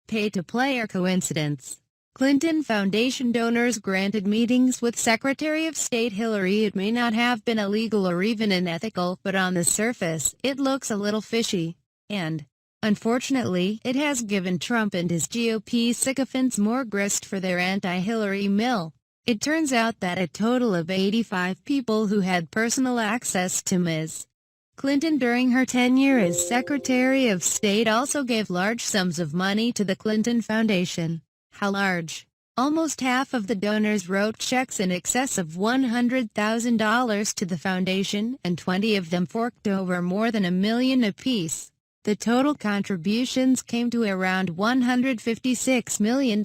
pay-to-play or coincidence? Clinton Foundation donors granted meetings with Secretary of State Hillary. It may not have been illegal or even unethical, but on the surface, it looks a little fishy. And, unfortunately, it has given Trump and his GOP sycophants more grist for their anti-Hillary mill. It turns out that a total of 85 people who had personal access to Ms. Clinton during her tenure as Secretary of State also gave large sums of money to the Clinton Foundation. How large? Almost half of the donors wrote checks in excess of $100,000 to the foundation, and 20 of them forked over more than $1 million apiece. The total contributions came to around $156 million.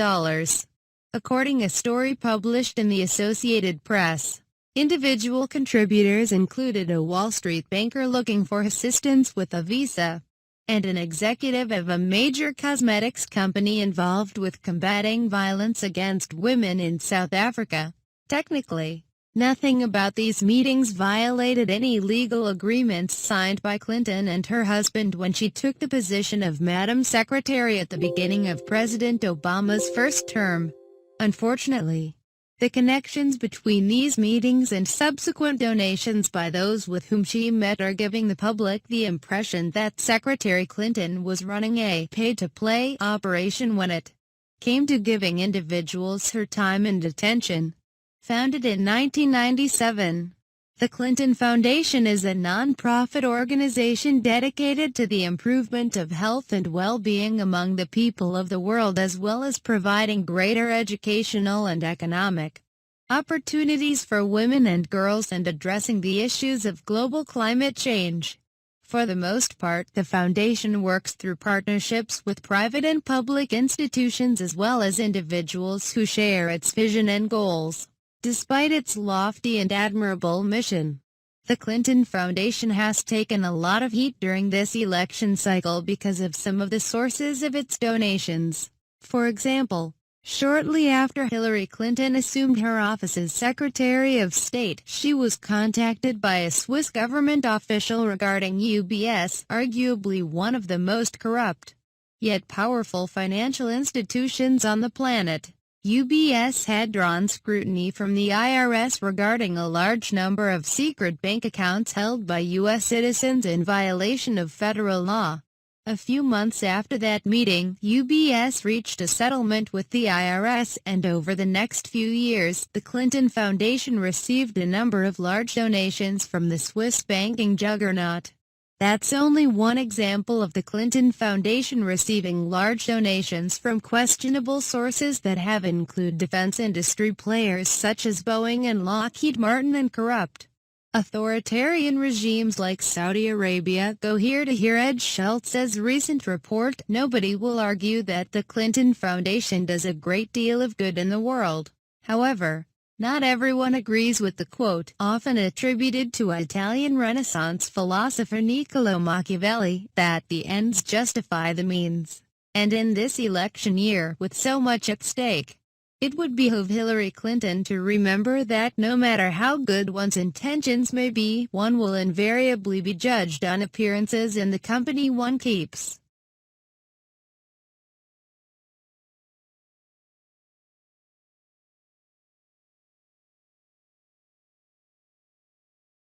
According to a story published in the Associated Press, individual contributors included a Wall Street banker looking for assistance with a visa, and an executive of a major cosmetics company involved with combating violence against women in South Africa. Technically, nothing about these meetings violated any legal agreements signed by Clinton and her husband when she took the position of Madam Secretary at the beginning of President Obama's first term. Unfortunately, the connections between these meetings and subsequent donations by those with whom she met are giving the public the impression that Secretary Clinton was running a pay-to-play operation when it came to giving individuals her time and attention. Founded in 1997, the Clinton Foundation is a non-profit organization dedicated to the improvement of health and well-being among the people of the world, as well as providing greater educational and economic opportunities for women and girls and addressing the issues of global climate change. For the most part, the foundation works through partnerships with private and public institutions as well as individuals who share its vision and goals. Despite its lofty and admirable mission, the Clinton Foundation has taken a lot of heat during this election cycle because of some of the sources of its donations. For example, shortly after Hillary Clinton assumed her office as Secretary of State, she was contacted by a Swiss government official regarding UBS, arguably one of the most corrupt, yet powerful financial institutions on the planet. UBS had drawn scrutiny from the IRS regarding a large number of secret bank accounts held by U.S. citizens in violation of federal law. A few months after that meeting, UBS reached a settlement with the IRS, and over the next few years, the Clinton Foundation received a number of large donations from the Swiss banking juggernaut. That's only one example of the Clinton Foundation receiving large donations from questionable sources that have included defense industry players such as Boeing and Lockheed Martin and corrupt authoritarian regimes like Saudi Arabia. Go here to hear Ed Schultz's recent report. Nobody will argue that the Clinton Foundation does a great deal of good in the world. However, not everyone agrees with the quote, often attributed to Italian Renaissance philosopher Niccolò Machiavelli, that the ends justify the means. And in this election year, with so much at stake, it would behoove Hillary Clinton to remember that no matter how good one's intentions may be, one will invariably be judged on appearances in the company one keeps.